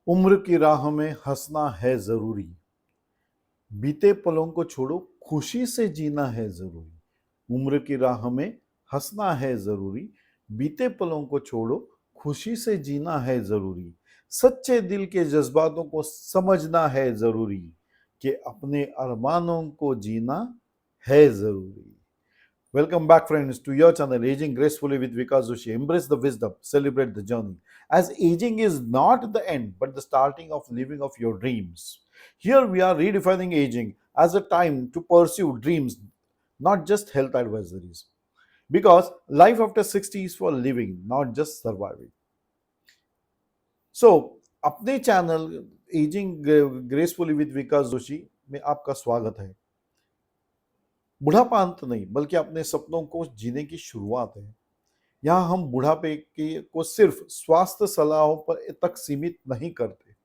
उम्र की राह में हंसना है जरूरी, बीते पलों को छोड़ो, खुशी से जीना है जरूरी। उम्र की राह में हंसना है जरूरी, बीते पलों को छोड़ो, खुशी से जीना है जरूरी। सच्चे दिल के जज्बातों को समझना है जरूरी, कि अपने अरमानों को जीना है जरूरी। Welcome back, friends, to your channel Aging Gracefully with Vikas Joshi. Embrace the wisdom, celebrate the journey. As aging is not the end, but the starting of living of your dreams. Here we are redefining aging as a time to pursue dreams, not just health advisories. Because life after 60 is for living, not just surviving. So, अपने channel ageing gracefully with विकास जोशी में आपका स्वागत है। बुढ़ापा अंत नहीं, बल्कि अपने सपनों को जीने की शुरुआत है। यहाँ हम बुढ़ापे को सिर्फ स्वास्थ्य सलाहों पर तक सीमित नहीं करते,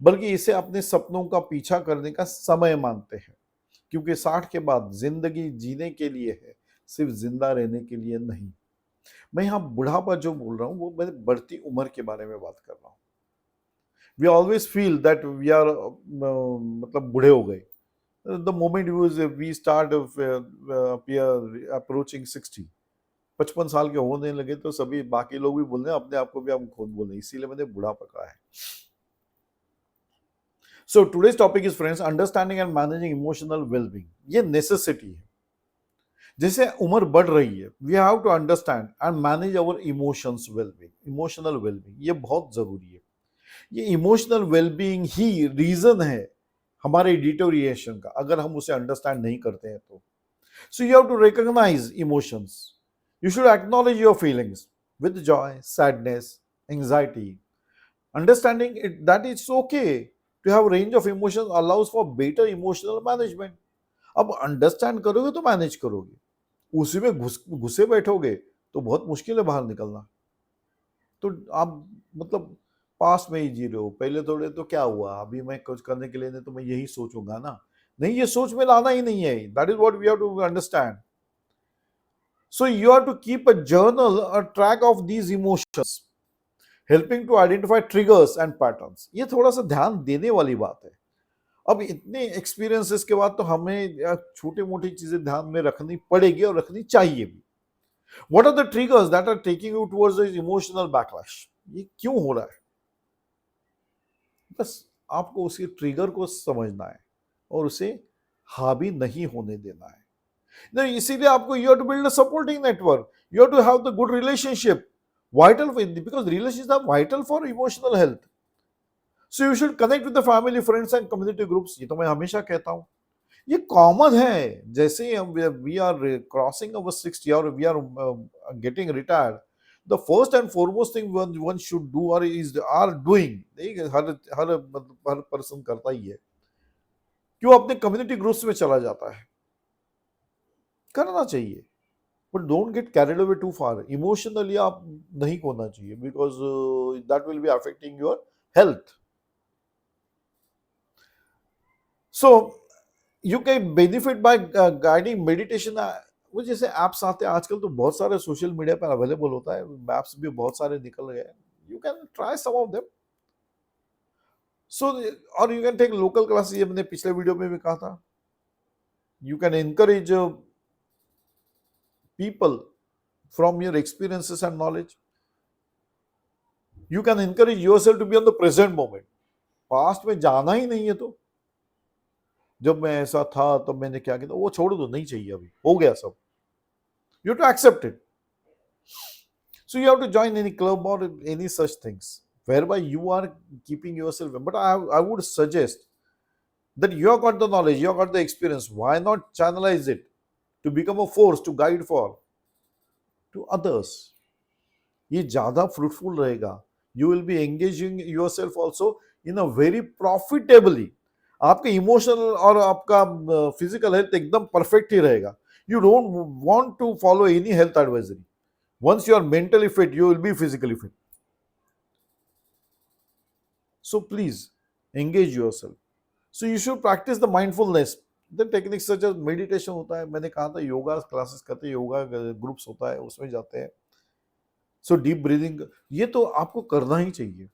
बल्कि इसे अपने सपनों का पीछा करने का समय मानते हैं। क्योंकि 60 के बाद जिंदगी जीने के लिए है, सिर्फ जिंदा रहने के लिए नहीं। मैं यहाँ बुढ़ापा जो बोल रहा हूँ वो मैं बढ़ती उम्र के बारे में बात कर रहा हूँ। We always feel that we are मतलब बूढ़े हो गए। The moment we start approaching 60, 55 साल के होने लगे तो सभी बाकी लोग भी बोल रहे हैं, अपने आप को भी हम खुद बोल रहे हैं, इसीलिए मैंने बूढ़ा पकड़ा है। So today's topic is, friends, understanding and managing emotional well-being. ये नेसेसिटी है। जैसे उम्र बढ़ रही है, we have to understand and manage our emotions well-being, emotional well-being, ये बहुत जरूरी है। ये इमोशनल वेलबीइंग ही रीजन है हमारे डिटोरिएशन का, अगर हम उसे अंडरस्टैंड नहीं करते हैं तो। So you have to recognise emotions, you should acknowledge your feelings with joy, sadness, anxiety, understanding it that it's okay to have range of emotions allows for better emotional management. अब understand करोगे तो manage करोगे, उसी में घुसे बैठोगे तो बहुत मुश्किल है बाहर निकलना। तो आप मतलब पास्ट में ही जी रहे हो, पहले थोड़े तो क्या हुआ, अभी मैं कुछ करने के लिए नहीं तो मैं यही सोचूंगा ना, नहीं, ये सोच में लाना ही नहीं है। That is what we have to understand. So you have to keep a journal, a track of these emotions, helping to identify triggers and patterns. ये थोड़ा सा ध्यान देने वाली बात है। अब इतने एक्सपीरियंसेस के बाद तो हमें छोटी मोटी चीजें ध्यान में रखनी पड़ेगी और रखनी चाहिए भी। What are the triggers that are taking you towards this emotional backlash? ये क्यों हो रहा है? बस आपको उसके ट्रिगर को समझना है और उसे हावी नहीं होने देना है। नहीं, इसीलिए आपको you have to build a supporting network, you have to have the good relationship, vital, because relationship are vital for emotional health. So you should connect with the family, friends and community groups. ये तो मैं हमेशा कहता हूं, ये common है। जैसे we are crossing our 60 और we are getting retired, the first and foremost thing one should do or is are doing, her person करता ही है, क्यों अपने कम्युनिटी ग्रुप्स में चला जाता है। करना चाहिए, but don't get carried away too far. Emotionally आप नहीं होना चाहिए, because that will be affecting your health. So you can benefit by guiding meditation. वो जैसे ऐप्स आते हैं आजकल, तो बहुत सारे सोशल मीडिया पर अवेलेबल होता है, ऐप्स भी बहुत सारे निकल गए हैं। You can try some of them. So और you can take local classes, ये मैंने पिछले वीडियो में भी कहा था। You can encourage people from your experiences and knowledge. You can encourage yourself to be on the present moment. Past में जाना ही नहीं है तो जब मैं ऐसा था तब मैंने क्या किया, वो छोड़ दो, नहीं चाहिए, अभी हो गया सब। You have to accept it. So you have to join any club or any such things whereby you are keeping yourself. But I would suggest that you have got the knowledge, you have got the experience. Why not channelize it to become a force to guide for to others? ये ज़्यादा fruitful रहेगा. You will be engaging yourself also in a very profitably. आपके emotional और आपका physical health एकदम perfect ही रहेगा. You don't want to follow any health advisory. Once you are mentally fit, you will be physically fit. So please engage yourself. So you should practice the mindfulness. The techniques such as meditation होता है, मैंने कहा था yoga classes करते हैं, yoga groups होता है, उसमें जाते हैं. So deep breathing, ये तो आपको करना ही चाहिए.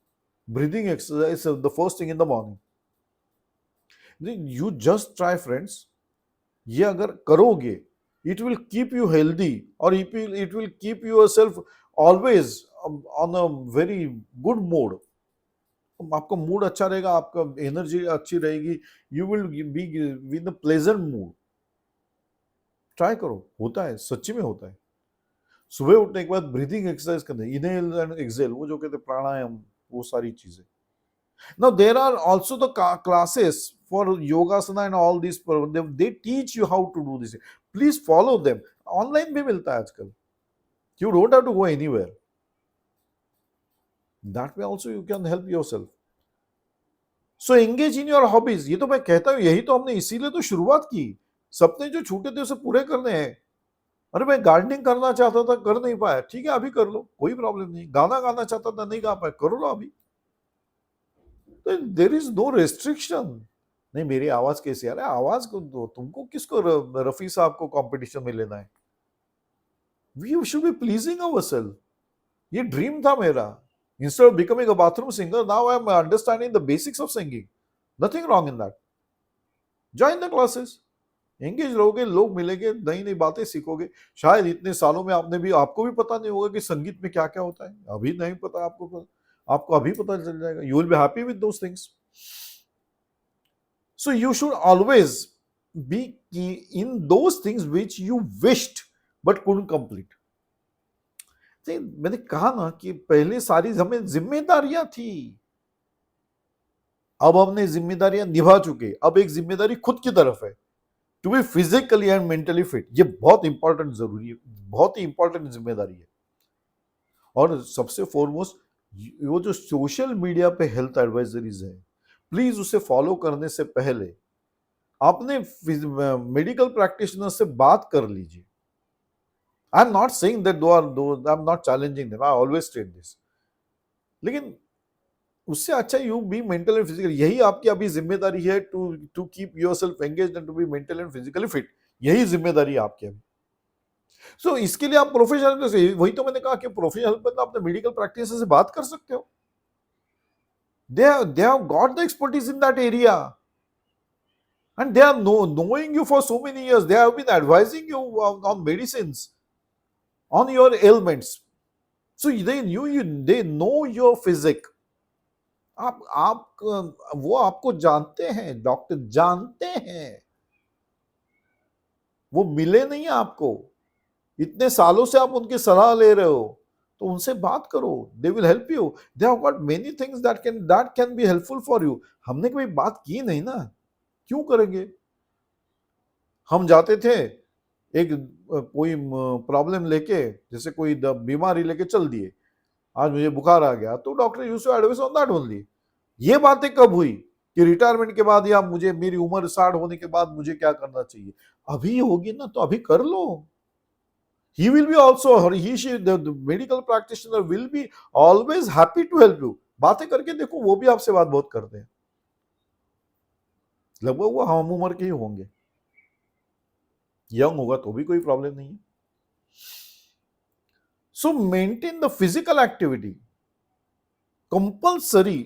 Breathing exercise is the first thing in the morning. You just try friends. ये अगर करोगे, it will keep you healthy, or it will keep yourself always on a very good mood. आपका mood अच्छा रहेगा, आपका एनर्जी अच्छी रहेगी, you will be with a pleasant mood. Try करो, होता है, सच्ची में होता है. सुबह उठने के बाद ब्रीदिंग एक्सरसाइज करना, इनहेल एंड एक्सहेल, वो जो कहते हैं प्राणायाम, वो सारी चीजें. Now there are also the classes for yogasana and all this, they teach you how to do this. Please follow them. Online भी मिलता है आजकल. You don't have to go anywhere. That way also you can help yourself. So engage in your hobbies. ये तो मैं कहता हूं, यही तो हमने इसीलिए तो शुरुआत की. सपने जो छूटे थे उसे पूरे करने हैं. अरे मैं गार्डनिंग करना चाहता था, कर नहीं पाया, ठीक है अभी कर लो, कोई प्रॉब्लम नहीं. गाना गाना चाहता था, नहीं गा पाया, कर लो अभी. There is no restriction. नहीं मेरी आवाज कैसी है, अरे आवाज को दो, तुमको किसको रफी साहब को कंपटीशन में लेना है. We should be pleasing ourself. ये ड्रीम था मेरा. Instead of becoming a bathroom singer, now I am understanding the basics of singing. Nothing wrong in that. Join the classes. Engage रहोगे, लोग मिलेंगे, नई नई बातें सीखोगे. शायद इतने सालों में आपको भी पता नहीं होगा कि संगीत में क्या क्या होता है. अभी नहीं पता आपको अभी पता चल जाएगा. You will be happy with those things. So you should always be in those things which you wished but couldn't complete. मैंने कहा ना कि पहले सारी हमें जिम्मेदारियां थी, अब हमने जिम्मेदारियां निभा चुके. अब एक जिम्मेदारी खुद की तरफ है, to be physically and mentally fit. ये बहुत इंपॉर्टेंट जरूरी है, बहुत ही इंपॉर्टेंट जिम्मेदारी है. और सबसे फॉरमोस्ट वो जो सोशल मीडिया पे हेल्थ एडवाइजरीज है, प्लीज उसे फॉलो करने से पहले आपने मेडिकल प्रैक्टिशनर से बात कर लीजिए. I'm not saying that I'm not challenging them. I always state this. लेकिन उससे अच्छा you be mental and physical. यही आपकी अभी जिम्मेदारी है to keep yourself engaged and to be mental and physically fit. यही जिम्मेदारी है आपकी अभी. So इसके लिए आप प्रोफेशनल से, वही तो मैंने कहा कि प्रोफेशनल बंदा अपने मेडिकल प्रैक्टिस से बात कर सकते हो. They have got the expertise in that area. And they are knowing you for so many years. They have been advising you on medicines, on your ailments. So they know your physique. आप वो आपको जानते हैं, doctor जानते हैं. वो मिले नहीं आपको, इतने सालों से आप उनकी सलाह ले रहे हो, तो उनसे बात करो. They will help you. They have got many things that can be helpful for you. हमने कभी बात की नहीं ना, क्यों करेंगे. हम जाते थे एक कोई प्रॉब्लम लेके, जैसे कोई बीमारी लेके चल दिए, आज मुझे बुखार आ गया, तो doctor used to advice on that only. ये बातें कब हुई कि रिटायरमेंट के बाद या मुझे मेरी उम्र 60 होने के बाद मुझे क्या करना चाहिए. अभी होगी ना तो अभी कर लो. He will be also, or the medical practitioner will be always happy to help you. बातें करके देखो, वो भी आपसे बात बहुत करते हैं. लगभग वो हम उम्र के ही होंगे. यंग होगा तो भी कोई प्रॉब्लम नहीं है. सो maintain the physical activity. Compulsory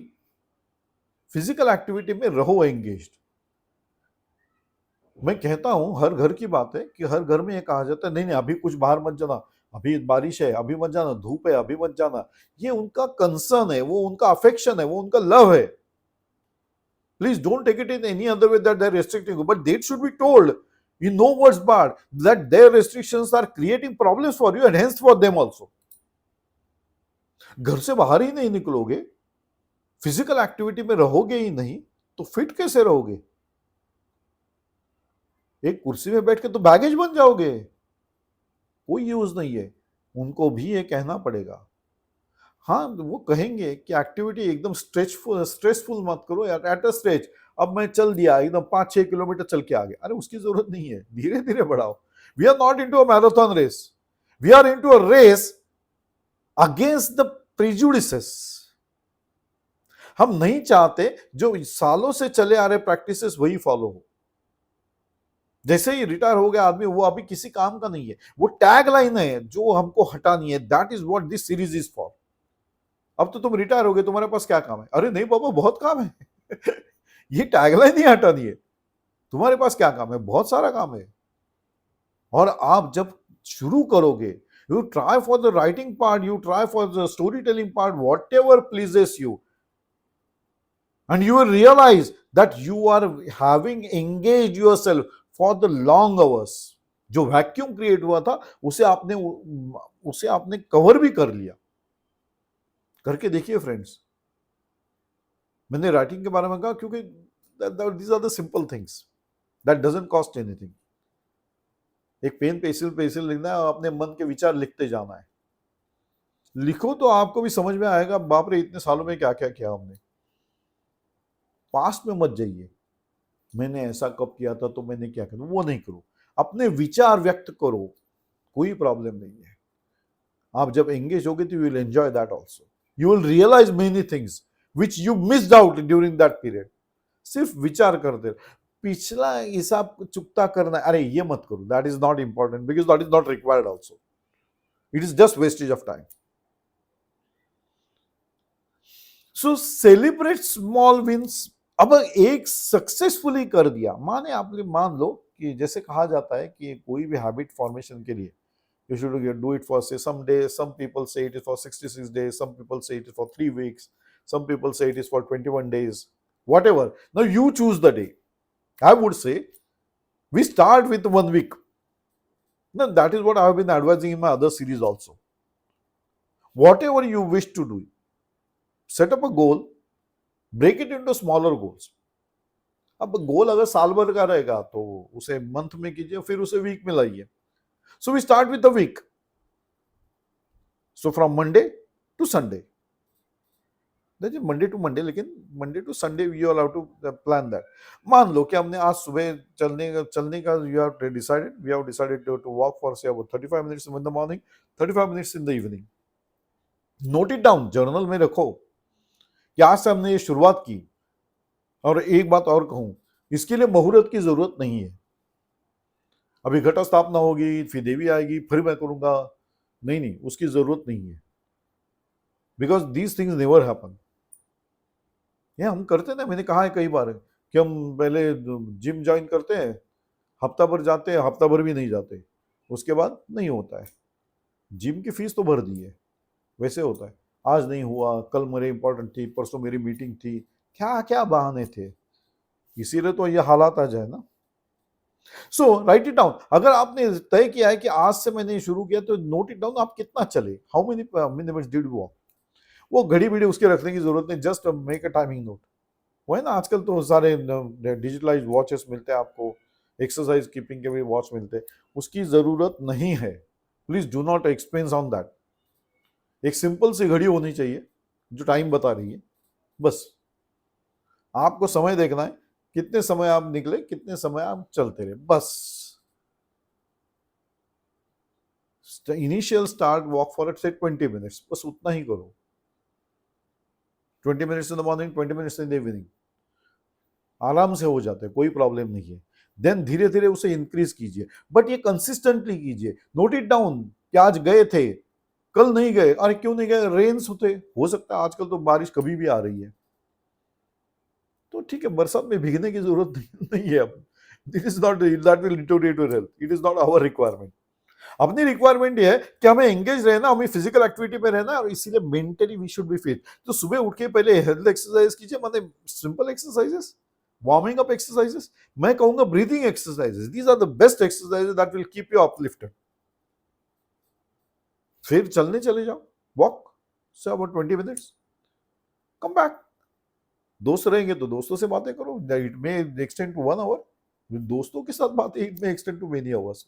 physical activity में रहो एंगेज्ड. मैं कहता हूं हर घर की बात है कि हर घर में ये कहा जाता है, नहीं अभी कुछ बाहर मत जाना, अभी बारिश है, अभी मत जाना, धूप है, अभी मत जाना. ये उनका कंसर्न है, वो उनका अफेक्शन है, वो उनका लव है. Please don't take it in any other way that they are restricting you, but that should be told in no words but that their restrictions are creating problems for you and hence for them also. घर से बाहर ही नहीं निकलोगे, physical activity में रहोगे ही नहीं, तो fit कैसे रहोगे. एक कुर्सी में बैठ के तो बैगेज बन जाओगे, कोई यूज नहीं है. उनको भी ये कहना पड़ेगा. हाँ वो कहेंगे कि एक्टिविटी एकदम स्ट्रेसफुल मत करो यार. एट अ स्टेज अब मैं चल दिया एकदम 5-6 किलोमीटर चल के आ गया, अरे उसकी जरूरत नहीं है, धीरे धीरे बढ़ाओ. We are not into a marathon race, we are into a race against the prejudices. हम नहीं चाहते जो सालों से चले आ रहे प्रैक्टिसेस वही फॉलो हो. जैसे ही रिटायर हो गया आदमी, वो अभी किसी काम का नहीं है. वो टैग लाइन है जो हमको हटानी है. That is what this series is for. अब तो तुम रिटायर हो गए, तुम्हारे पास क्या काम है? अरे नहीं बाबा, बहुत काम है। ये टैगलाइन नहीं हटानी है। तुम्हारे पास क्या काम है? बहुत सारा काम है। और आप जब शुरू करोगे, you try for the writing part, you try for the storytelling part, whatever pleases you, and you will realize that you are having engaged yourself for the long hours. जो वैक्यूम क्रिएट हुआ था उसे आपने cover भी कर लिया। करके देखिए फ्रेंड्स। मैंने राइटिंग के बारे में कहा क्योंकि these are the simple things that doesn't cost anything. एक पेन पेंसिल लिखना है और अपने मन के विचार लिखते जाना है। लिखो तो आपको भी समझ में आएगा, बाप रे इतने सालों में क्या क्या किया हमने। पास्ट में मत जाइए, मैंने ऐसा कब किया था तो मैंने क्या किया, वो नहीं करो। अपने विचार व्यक्त करो, कोई प्रॉब्लम नहीं है। आप जब एंगेज होगे तो you will enjoy that also. You will realise many things which you missed out during that period. सिर्फ विचार करते, पिछला हिसाब चुकता करना, अरे ये मत करो, that is not important because that is not required also. It is just wastage of time. So celebrate small wins. अब एक सक्सेसफुली कर दिया, मान लो कि जैसे कहा जाता है कि कोई भी हैबिट फॉर्मेशन के लिए you should do it for say some days, some people say it is for 66 days, some people say it is for 3 weeks, some people say it is for 21 days, whatever. Now you choose the day. I would say we start with 1 week. Now that is what I have been advising in my other series also. Whatever you wish to do, set up a goal, break it into smaller goals. अब गोल अगर साल भर का रहेगा तो उसे month में कीजिए, फिर उसे वीक में लाइए। So we start with the week. So from Monday to Sunday. That is Monday to Monday, लेकिन Monday to Sunday you are allowed to plan that. मान लो कि हमने आज सुबह चलने का you have decided, we have decided to walk for say about 35 minutes in the morning, 35 minutes in the evening. Note it down, journal में रखो कि आज से हमने ये शुरुआत की। और एक बात और कहूं, इसके लिए मुहूर्त की जरूरत नहीं है। अभी घट स्थापना होगी, फिर देवी आएगी, फिर मैं करूंगा, नहीं, उसकी जरूरत नहीं है। Because these things never happen. ये हम करते ना, मैंने कहा है कई बार कि हम पहले जिम ज्वाइन करते हैं, हफ्ता भर जाते हैं, हफ्ता भर भी नहीं जाते, उसके बाद नहीं होता है। जिम की फीस तो भर दी है, वैसे होता है, आज नहीं हुआ, कल मेरी इंपॉर्टेंट थी, परसों मेरी मीटिंग थी, क्या क्या बहाने थे, इसीलिए तो ये हालात आ जाए ना। सो राइट इट डाउन। अगर आपने तय किया है कि आज से मैंने शुरू किया तो नोट इट डाउन, आप कितना चले, how many minutes did you walk. वो घड़ी बिड़ी उसके रखने की जरूरत नहीं, just make a timing note. वो है ना, आजकल तो सारे डिजिटलाइज वॉचेस मिलते हैं आपको, एक्सरसाइज कीपिंग के भी वॉच मिलते हैं, उसकी जरूरत नहीं है। Please do not expense on that. एक सिंपल सी घड़ी होनी चाहिए जो टाइम बता रही है, बस। आपको समय देखना है, कितने समय आप निकले, कितने समय आप चलते रहे, बस। इनिशियल स्टार्ट वॉक फॉर से 20 मिनट्स, बस उतना ही करो। 20 minutes in the morning, 20 minutes in the evening, आराम से हो जाते हैं, कोई प्रॉब्लम नहीं है। देन धीरे धीरे उसे इंक्रीज कीजिए, बट ये कंसिस्टेंटली कीजिए। नोट इट डाउन कि आज गए थे, कल नहीं गए, अरे क्यों नहीं गए, रेन्स होते, हो सकता है आजकल तो बारिश कभी भी आ रही है, तो ठीक है, बरसात में भीगने की जरूरत नहीं है अब। It is not that will deteriorate your health, it is not our requirement. अपनी रिक्वायरमेंट ये है कि हमें एंगेज रहना, हमें फिजिकल एक्टिविटी में रहना, और इसीलिए mentally we should be fit. तो सुबह उठ के पहले हेल्थ एक्सरसाइज कीजिए, मतलब simple exercises, warming up exercises, मैं कहूंगा breathing exercises, these are the best exercises that will keep you uplifted. फिर चलने चले जाओ, walk say about 20 minutes, come back. दोस्त रहेंगे तो दोस्तों से बातें करो, it may extend to 1 hour. दोस्तों के साथ बातें, it may extend to many hours,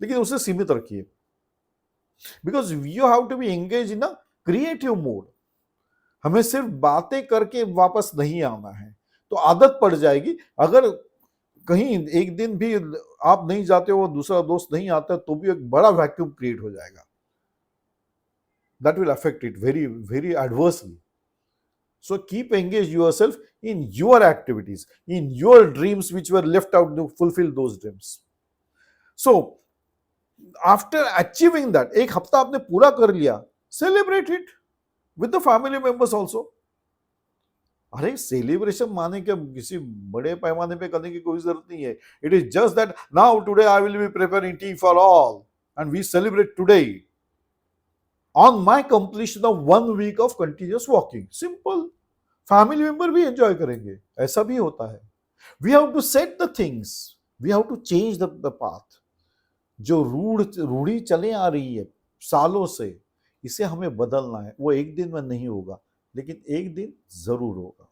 लेकिन उसे सीमित रखिए। Because you have to be engage in a creative mode. हमें सिर्फ बातें करके वापस नहीं आना है, तो आदत पड़ जाएगी। अगर कहीं एक दिन भी आप नहीं जाते हो, दूसरा दोस्त नहीं आता, तो भी एक बड़ा वैक्यूम क्रिएट हो जाएगा। That will affect it very very adversely. So keep engaged yourself in your activities, in your dreams which were left out, to fulfill those dreams. So after achieving that, एक हफ्ता आपने पूरा कर लिया, celebrate it. with the family members also. अरे celebration माने के किसी बड़े पैमाने पे करने की कोई जरूरत नहीं है. It is just that now today I will be preparing tea for all and we celebrate today on my completion of 1 week of continuous walking. Simple. Family member भी एंजॉय करेंगे. ऐसा भी होता है. We have to set the things. We have to change the path. जो रूढ़ी चले आ रही है सालों से, इसे हमें बदलना है. वो एक दिन में नहीं होगा, लेकिन एक दिन जरूर होगा.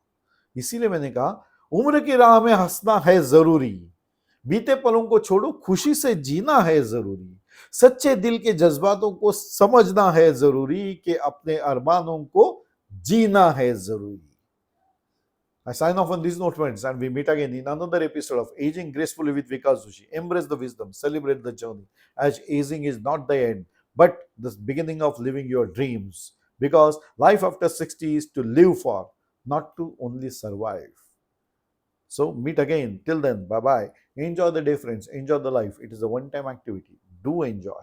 इसीलिए मैंने कहा उम्र की राह में हंसना है जरूरी, बीते पलों को छोड़ो खुशी से जीना है जरूरी, सच्चे दिल के जज्बातों को समझना है जरूरी, कि अपने अरमानों को जीना है जरूरी. I sign off on these notes, friends, and we meet again in another episode of Aging Gracefully with Vikas Joshi. Embrace the wisdom, celebrate the journey, as aging is not the end, but the beginning of living your dreams. Because life after 60 is to live for, not to only survive. So, meet again. Till then, bye bye. Enjoy the day, friends. Enjoy the life. It is a one time activity. Do enjoy.